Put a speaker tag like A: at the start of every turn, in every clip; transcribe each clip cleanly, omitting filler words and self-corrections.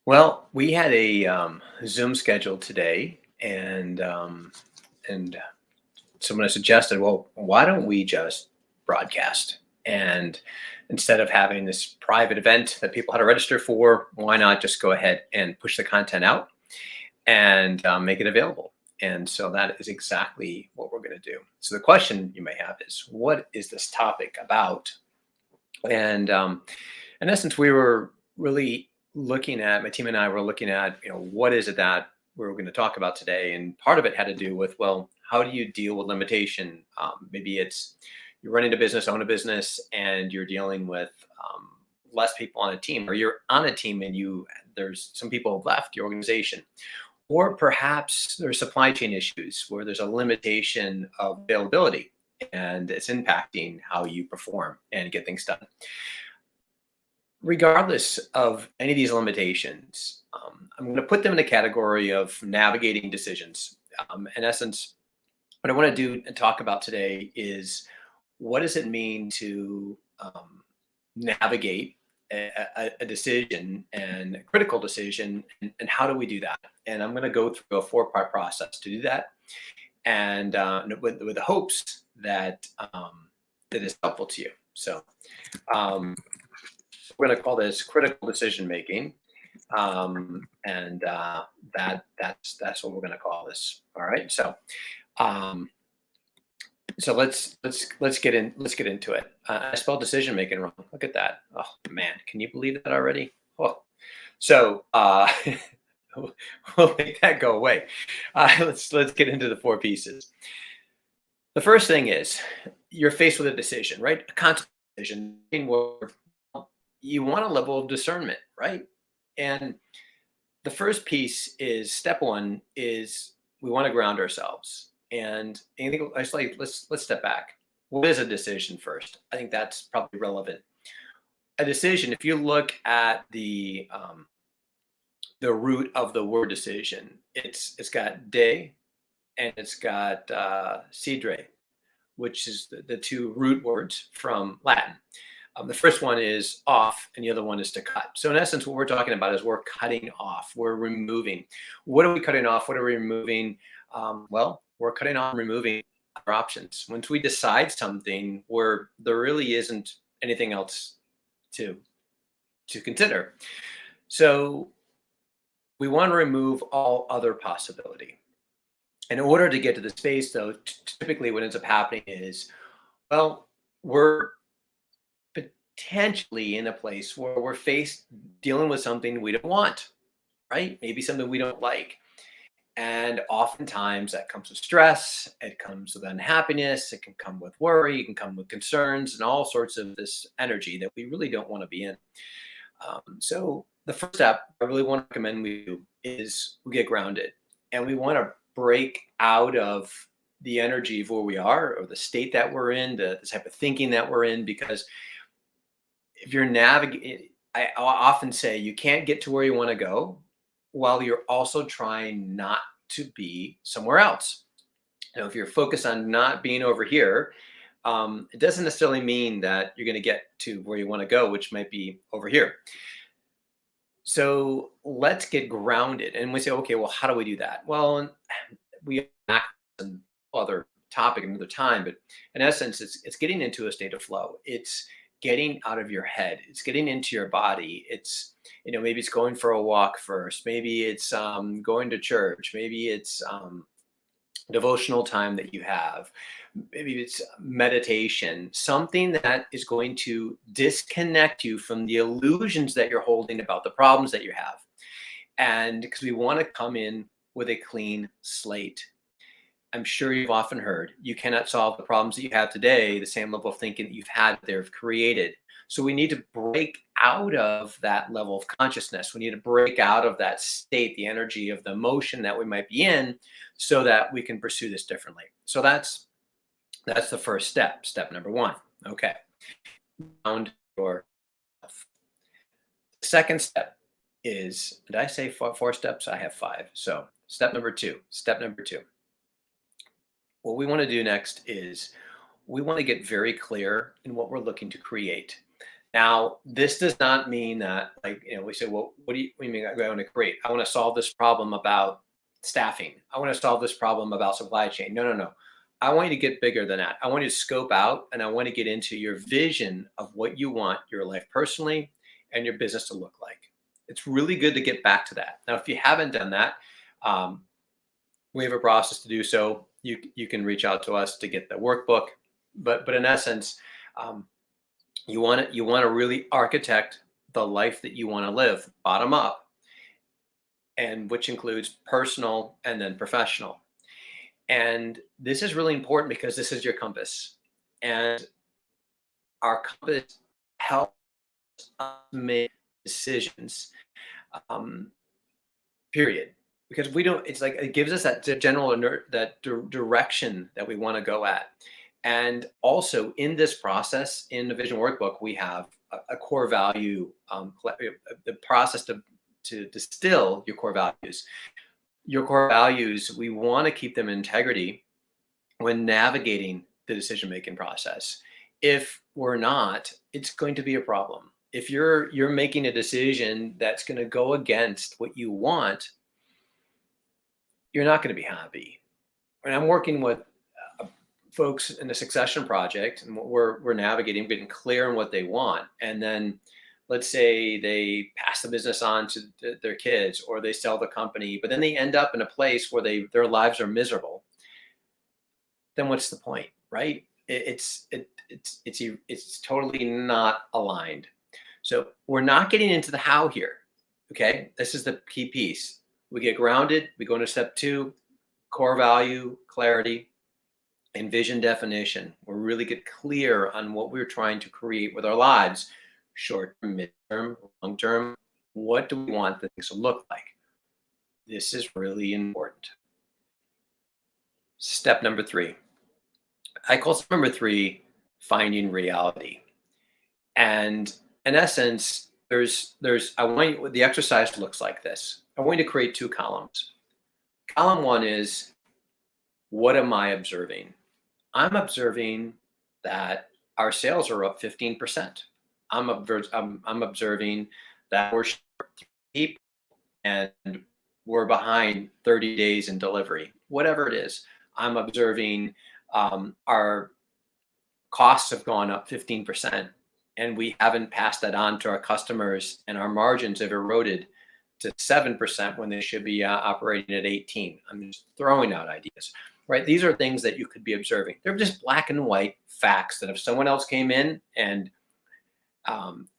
A: Well, we had a Zoom scheduled today, and someone suggested, well, why don't we just broadcast? And instead of having this private event that people had to register for, why not just go ahead and push the content out and make it available? And so that is exactly what we're going to do. So the question you may have is, what is this topic about? And in essence, we were really looking at my team and I were looking at, what is it that we're going to talk about today? And part of it had to do with, well, how do you deal with limitation? Maybe it's you're running a business, own a business, and you're dealing with less people on a team, or you're on a team and there's some people have left your organization, or perhaps there's supply chain issues where there's a limitation of availability and it's impacting how you perform and get things done. Regardless of any of these limitations, I'm going to put them in a category of navigating decisions. In essence, what I want to do and talk about today is what does it mean to navigate a decision and a critical decision, and how do we do that? And I'm going to go through a four-part process to do that, and with the hopes that that is helpful to you. So. We're going to call this critical decision making, and that's what we're going to call this. All right. Um, so let's get into it. I spelled decision making wrong. Look at that. Oh man, can you believe that already? Oh, so we'll make that go away. Let's get into the four pieces. The first thing is you're faced with a decision, right? A constant decision where you want a level of discernment, right? And the first piece is step one is we want to ground ourselves. And I think I just like let's step back. What is a decision first? I think that's probably relevant. A decision, if you look at the root of the word decision, it's got de and it's got cedre, which is the two root words from Latin. The first one is off, and the other one is to cut. So in essence, what we're talking about is we're cutting off. We're removing. What are we cutting off? What are we removing? Well, we're cutting off and removing our options. Once we decide something where there really isn't anything else to consider. So we want to remove all other possibility. In order to get to the space, though, typically what ends up happening is, well, we're potentially in a place where we're faced dealing with something we don't want, right? Maybe something we don't like. And oftentimes that comes with stress, it comes with unhappiness, it can come with worry, it can come with concerns, and all sorts of this energy that we really don't want to be in. So the first step I really want to recommend we do is we get grounded, and we want to break out of the energy of where we are or the state that we're in, the type of thinking that we're in, because if you're navigating, I often say you can't get to where you want to go while you're also trying not to be somewhere else. If you're focused on not being over here, it doesn't necessarily mean that you're going to get to where you want to go, which might be over here. So let's get grounded. And we say, okay, well, how do we do that? Well, we some other topic another time, but in essence, it's getting into a state of flow. It's getting out of your head. It's getting into your body. It's, maybe it's going for a walk first. Maybe it's going to church. Maybe it's devotional time that you have. Maybe it's meditation, something that is going to disconnect you from the illusions that you're holding about the problems that you have. And because we want to come in with a clean slate. I'm sure you've often heard you cannot solve the problems that you have today, the same level of thinking that you've had there have created. So we need to break out of that level of consciousness. We need to break out of that state, the energy of the emotion that we might be in, so that we can pursue this differently. So that's the first step. Step number one. Okay. Ground yourself. The second step is, did I say four steps? I have five. So step number two. What we want to do next is we want to get very clear in what we're looking to create. Now, this does not mean that, like, we say, well, what do you mean I want to create? I want to solve this problem about staffing. I want to solve this problem about supply chain. No, no, no. I want you to get bigger than that. I want you to scope out and I want to get into your vision of what you want your life personally and your business to look like. It's really good to get back to that. Now, if you haven't done that, um, we have a process to do so. You can reach out to us to get the workbook, but in essence, um, you want to really architect the life that you want to live, bottom up, and which includes personal and then professional. And this is really important because this is your compass, and our compass helps us make decisions. Um, Period. Because we don't, it's like it gives us that general direction that we want to go at. And also in this process, in the vision workbook, we have a core value, the process to distill your core values. Your core values, we want to keep them in integrity when navigating the decision making process. If we're not, it's going to be a problem. If you're making a decision that's going to go against what you want, you're not going to be happy. And I'm working with uh, folks in the succession project, and what we're navigating, getting clear on what they want, and then let's say they pass the business on to their kids, or they sell the company, but then they end up in a place where their lives are miserable. Then what's the point, right? It's totally not aligned. So we're not getting into the how here. Okay, this is the key piece. We get grounded. We go into step two: core value, clarity, and vision definition. We really get clear on what we're trying to create with our lives, short term, mid-term, long term. What do we want things to look like? This is really important. Step number three. I call step number three finding reality. And in essence, I want you, the exercise looks like this. I want you to create two columns. Column one is, what am I observing? I'm observing that our sales are up 15%. I'm observing that we're short people and we're behind 30 days in delivery. Whatever it is, I'm observing our costs have gone up 15% and we haven't passed that on to our customers, and our margins have eroded to 7% when they should be operating at 18. I'm just throwing out ideas, right? These are things that you could be observing. They're just black and white facts that if someone else came in and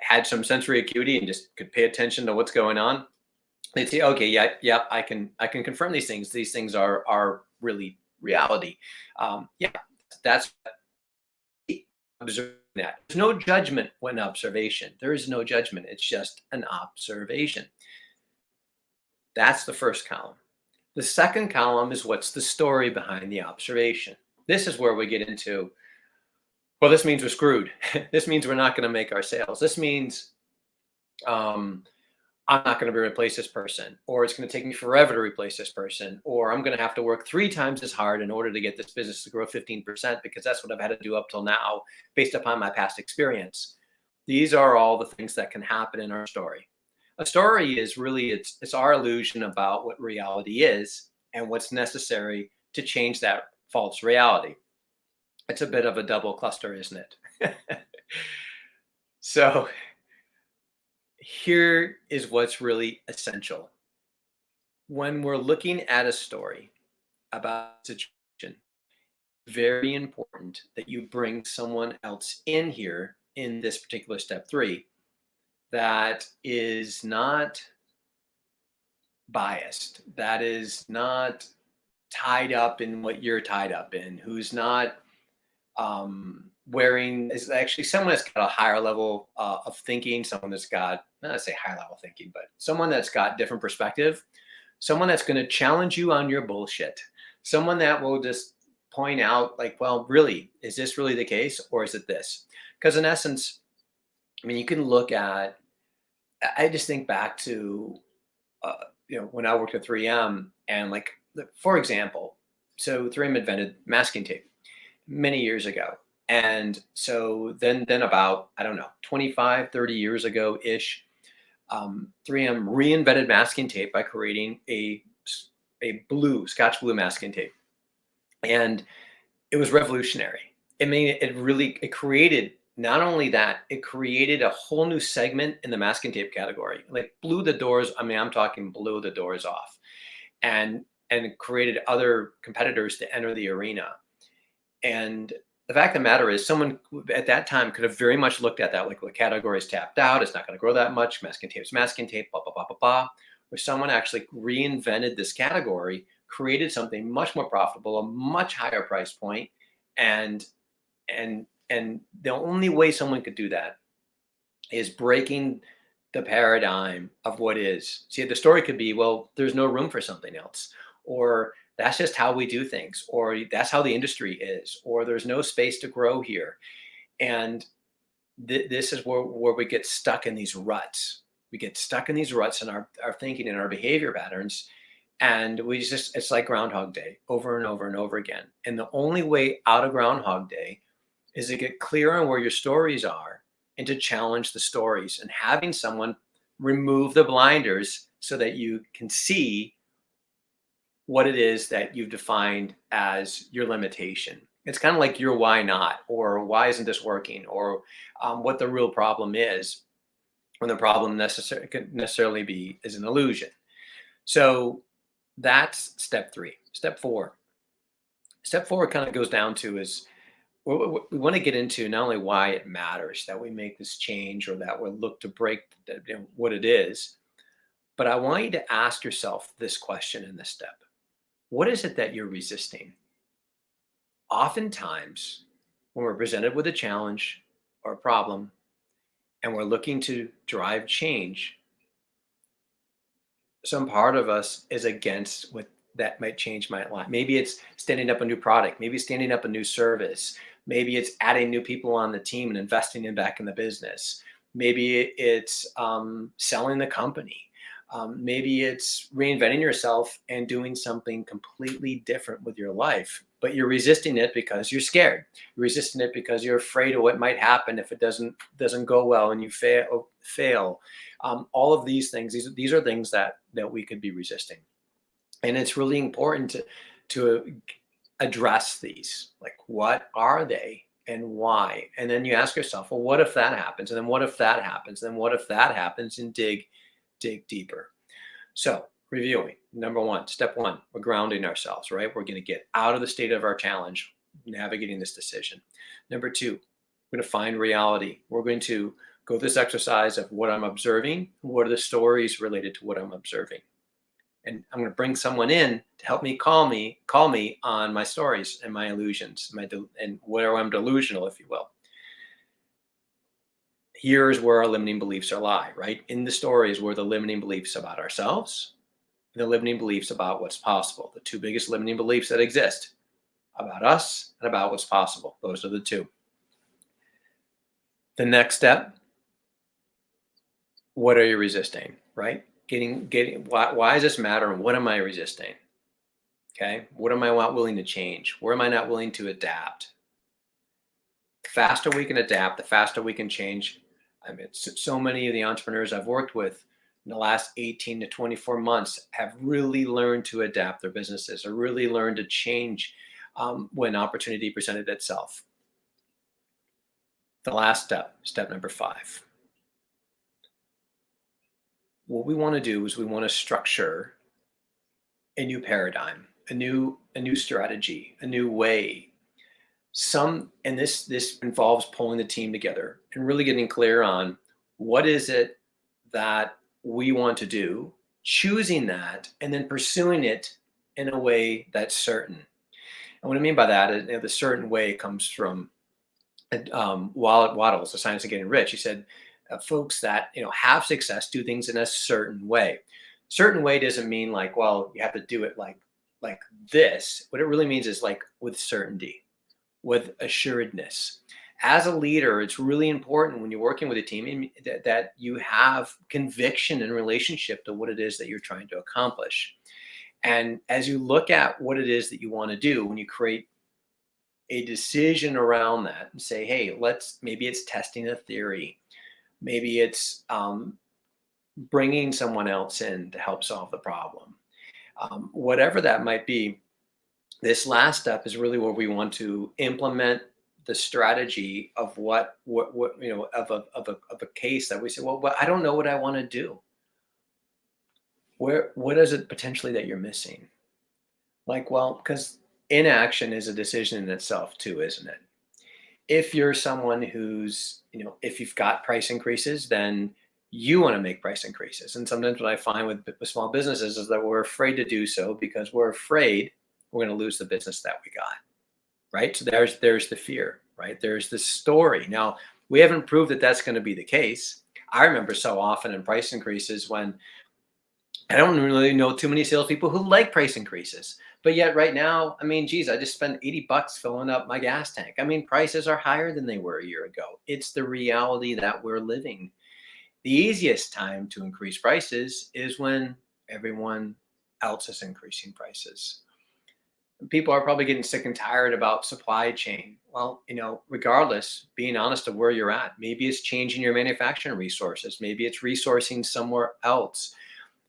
A: had some sensory acuity and just could pay attention to what's going on, they'd say, okay, yeah, yeah, I can confirm these things. These things are really reality. Yeah, that's observing that. There's no judgment when observation. There is no judgment. It's just an observation. That's the first column. The second column is, what's the story behind the observation? This is where we get into, well, this means we're screwed. This means we're not going to make our sales. This means I'm not going to replace this person, or it's going to take me forever to replace this person, or I'm going to have to work 3 times as hard in order to get this business to grow 15% because that's what I've had to do up till now based upon my past experience. These are all the things that can happen in our story. A story is really, it's our illusion about what reality is and what's necessary to change that false reality. It's a bit of a double cluster, isn't it? So here is what's really essential. When we're looking at a story about a situation, very important that you bring someone else in here in this particular step three that is not biased, that is not tied up in what you're tied up in, who's not wearing, is actually someone that's got a higher level of thinking, someone that's got, not to say high level thinking, but someone that's got different perspective, someone that's going to challenge you on your bullshit, someone that will just point out, like, well, really, is this really the case, or is it this? Because in essence, I mean, you can look at, I just think back to, when I worked at 3M, and for example, so 3M invented masking tape many years ago. And so then about, I don't know, 25, 30 years ago ish, 3M reinvented masking tape by creating a blue, Scotch blue masking tape. And it was revolutionary. It created, not only that, it created a whole new segment in the masking tape category. Like blew the doors, I mean, I'm talking blew the doors off, and created other competitors to enter the arena. And the fact of the matter is, someone at that time could have very much looked at that like, the category is tapped out, it's not going to grow that much, masking tape's masking tape, blah, blah, blah, blah, blah. Where someone actually reinvented this category, created something much more profitable, a much higher price point, and and the only way someone could do that is breaking the paradigm of what is. See, the story could be, well, there's no room for something else, or that's just how we do things, or that's how the industry is, or there's no space to grow here. And this is where we get stuck in these ruts. We get stuck in these ruts in our thinking and our behavior patterns. And it's like Groundhog Day over and over and over again. And the only way out of Groundhog Day is to get clear on where your stories are and to challenge the stories, and having someone remove the blinders so that you can see what it is that you've defined as your limitation. It's kind of like your why not, or why isn't this working, or what the real problem is, when the problem could necessarily be is an illusion. So that's step three. Step four. Step four kind of goes down to is, we want to get into not only why it matters that we make this change, or that we look to break what it is, but I want you to ask yourself this question in this step. What is it that you're resisting? Oftentimes, when we're presented with a challenge or a problem and we're looking to drive change, some part of us is against what that might change my life. Maybe it's standing up a new product, maybe standing up a new service, maybe it's adding new people on the team and investing in back in the business. Maybe it's selling the company. Maybe it's reinventing yourself and doing something completely different with your life, but you're resisting it because you're scared. You're resisting it because you're afraid of what might happen if it doesn't go well and you fail. All of these things, these are things that we could be resisting, and it's really important to address these. Like, what are they and why? And then you ask yourself, well, what if that happens? And then what if that happens? And then what if that happens? And dig deeper. So, reviewing. Number one, step one, we're grounding ourselves, right? We're going to get out of the state of our challenge, navigating this decision. Number two, we're going to find reality. We're going to go this exercise of what I'm observing. What are the stories related to what I'm observing? And I'm going to bring someone in to help me call me on my stories and my illusions, and where I'm delusional, if you will. Here's where our limiting beliefs are lie, right? In the stories where the limiting beliefs about ourselves, and the limiting beliefs about what's possible. The two biggest limiting beliefs that exist about us and about what's possible. Those are the two. The next step, what are you resisting, right? Why does this matter, and what am I resisting? Okay, what am I not willing to change? Where am I not willing to adapt? The faster we can adapt, the faster we can change. I mean, so many of the entrepreneurs I've worked with in the last 18 to 24 months have really learned to adapt their businesses, or really learned to change when opportunity presented itself. The last step number 5. What we want to do is we want to structure a new paradigm, a new strategy, a new way. And this involves pulling the team together and really getting clear on what is it that we want to do, choosing that, and then pursuing it in a way that's certain. And what I mean by that is, the certain way comes from Waddles, The Science of Getting Rich. He said, folks that have success do things in a certain way. Certain way doesn't mean like, well, you have to do it like this. What it really means is like with certainty, with assuredness. As a leader, it's really important when you're working with a team that you have conviction in relationship to what it is that you're trying to accomplish. And as you look at what it is that you want to do, when you create a decision around that and say, hey, maybe it's testing a theory. Maybe it's bringing someone else in to help solve the problem. Whatever that might be, this last step is really where we want to implement the strategy of what of a case that we say, well, I don't know what I want to do. What is it potentially that you're missing? Like, well, because inaction is a decision in itself too, isn't it? If you're someone who's, if you've got price increases, then you want to make price increases. And sometimes what I find with small businesses is that we're afraid to do so because we're afraid we're going to lose the business that we got. Right. So there's the fear, right? There's the story. Now, we haven't proved that that's going to be the case. I remember so often in price increases when I don't really know too many salespeople who like price increases. But yet right now, I mean, geez, I just spent $80 filling up my gas tank. I mean, prices are higher than they were a year ago. It's the reality that we're living. The easiest time to increase prices is when everyone else is increasing prices. People are probably getting sick and tired about supply chain. Well, regardless, being honest of where you're at, maybe it's changing your manufacturing resources. Maybe it's resourcing somewhere else.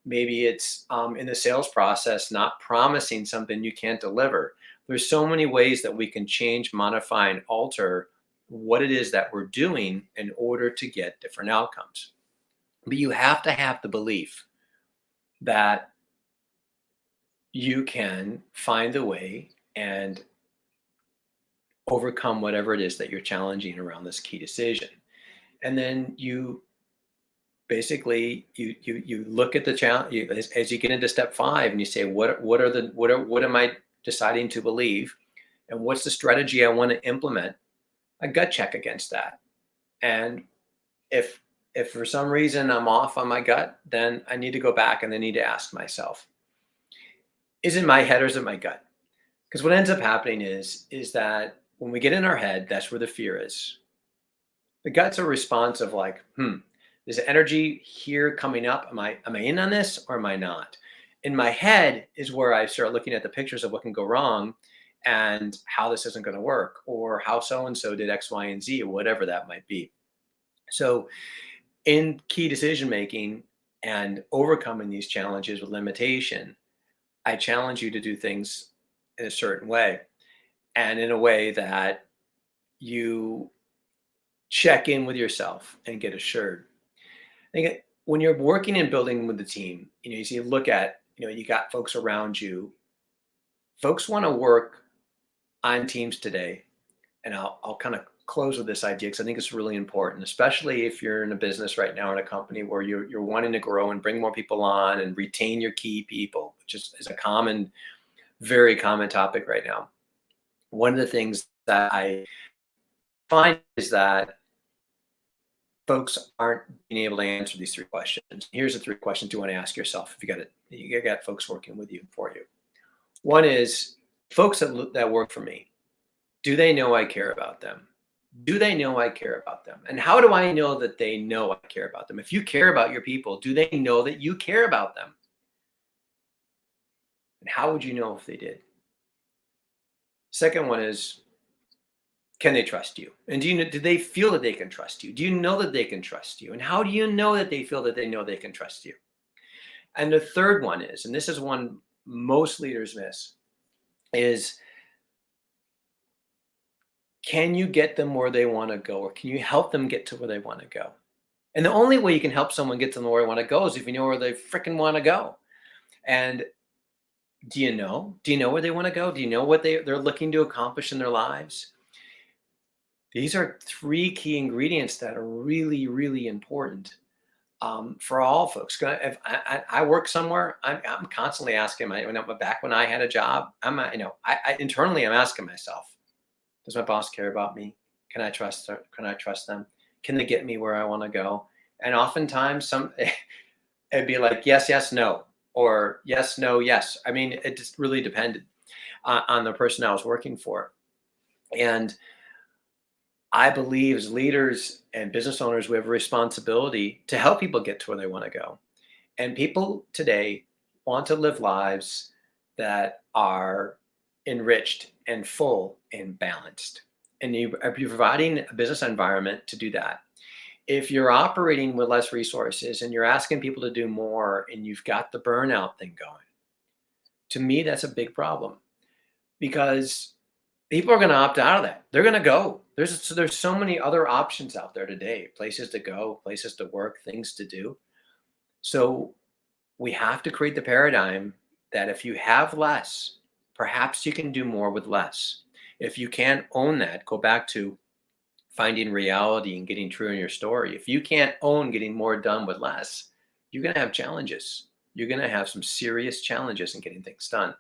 A: Maybe it's in the sales process, not promising something you can't deliver. There's so many ways that we can change, modify, and alter what it is that we're doing in order to get different outcomes. But you have to have the belief that you can find a way and overcome whatever it is that you're challenging around this key decision. And then you basically you look at the challenge as you get into step 5 and you say, what am I deciding to believe, and what's the strategy I want to implement? A gut check against that. And if for some reason I'm off on my gut, then I need to go back and I need to ask myself, is it my head or is it my gut? Because what ends up happening is that when we get in our head, that's where the fear is. The gut's a response of like, there's energy here coming up. Am I in on this or am I not? In my head is where I start looking at the pictures of what can go wrong and how this isn't going to work, or how so and so did X, Y, and Z, or whatever that might be. So in key decision making and overcoming these challenges with limitation, I challenge you to do things in a certain way, and in a way that you check in with yourself and get assured. I think when you're working and building with the team, you look at, you got folks around you. Folks want to work on teams today. And I'll kind of close with this idea because I think it's really important, especially if you're in a business right now in a company where you're wanting to grow and bring more people on and retain your key people, which is a very common topic right now. One of the things that I find is that folks aren't being able to answer these 3 questions. Here's the 3 questions you want to ask yourself if you got folks working with you for you. One is, folks that work for me, do they know I care about them? Do they know I care about them? And how do I know that they know I care about them? If you care about your people, do they know that you care about them? And how would you know if they did? Second one is, can they trust you? And do they feel that they can trust you? Do you know that they can trust you? And how do you know that they feel that they know they can trust you? And the third one is, and this is one most leaders miss, is, can you get them where they want to go, or can you help them get to where they want to go? And the only way you can help someone get to where they want to go is if you know where they freaking want to go. And do you know where they want to go? Do you know what they're looking to accomplish in their lives? These are 3 key ingredients that are really, really important for all folks. If I work somewhere, I'm constantly asking back when I had a job, internally I'm asking myself, does my boss care about me? Can I trust her? Can I trust them? Can they get me where I want to go? And oftentimes it'd be like, yes, yes, no, or yes, no, yes. I mean, it just really depended on the person I was working for. And I believe as leaders and business owners, we have a responsibility to help people get to where they want to go. And people today want to live lives that are enriched and full and balanced. And you're providing a business environment to do that. If you're operating with less resources and you're asking people to do more and you've got the burnout thing going, to me, that's a big problem because people are going to opt out of that. They're going to go. There's so many other options out there today, places to go, places to work, things to do. So we have to create the paradigm that if you have less, perhaps you can do more with less. If you can't own that, go back to finding reality and getting true in your story. If you can't own getting more done with less, you're going to have challenges. You're going to have some serious challenges in getting things done.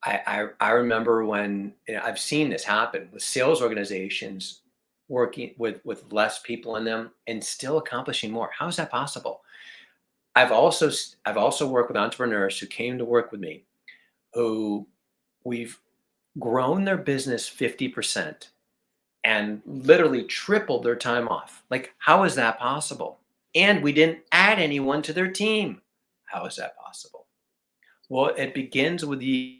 A: I remember when I've seen this happen with sales organizations working with less people in them and still accomplishing more. How is that possible? I've also worked with entrepreneurs who came to work with me who we've grown their business 50% and literally tripled their time off. Like, how is that possible? And we didn't add anyone to their team. How is that possible? Well, it begins with the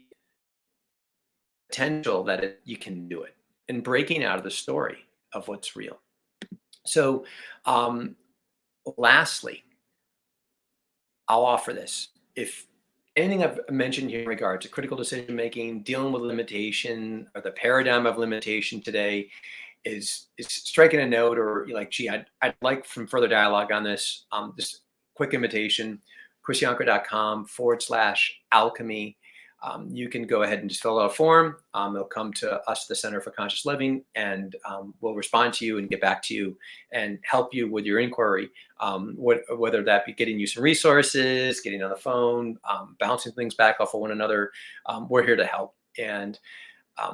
A: potential that you can do it and breaking out of the story of what's real. So, um, lastly, I'll offer this. If anything I've mentioned here in regard to critical decision making, dealing with limitation, or the paradigm of limitation today is striking a note, or you're like, gee, I'd like some further dialogue on this. Just quick invitation, chrisyanker.com/alchemy. You can go ahead and just fill out a form. It'll come to us, the Center for Conscious Living, and we'll respond to you and get back to you and help you with your inquiry. Whether that be getting you some resources, getting on the phone, bouncing things back off of one another, we're here to help. And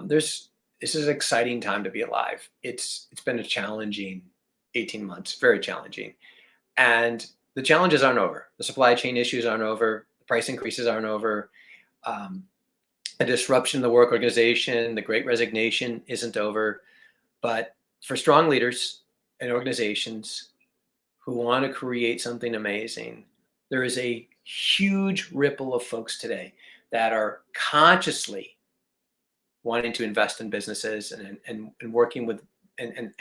A: this is an exciting time to be alive. It's been a challenging 18 months, very challenging, and the challenges aren't over. The supply chain issues aren't over. The price increases aren't over. The disruption of the work organization, the great resignation isn't over. But for strong leaders and organizations who want to create something amazing, there is a huge ripple of folks today that are consciously wanting to invest in businesses and working with and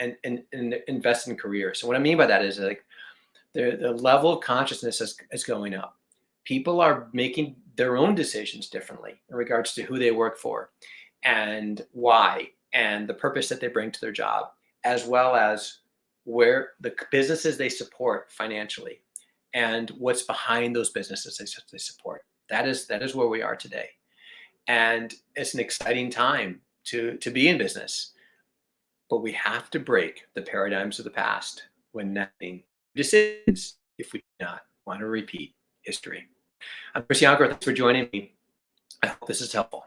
A: invest in careers. So what I mean by that is, like, the level of consciousness is going up. People are making their own decisions differently in regards to who they work for and why, and the purpose that they bring to their job, as well as where the businesses they support financially and what's behind those businesses they support. That is where we are today. And it's an exciting time to be in business, but we have to break the paradigms of the past when making decisions if we do not want to repeat history. I'm Chris Yanker. Thanks for joining me. I hope this is helpful.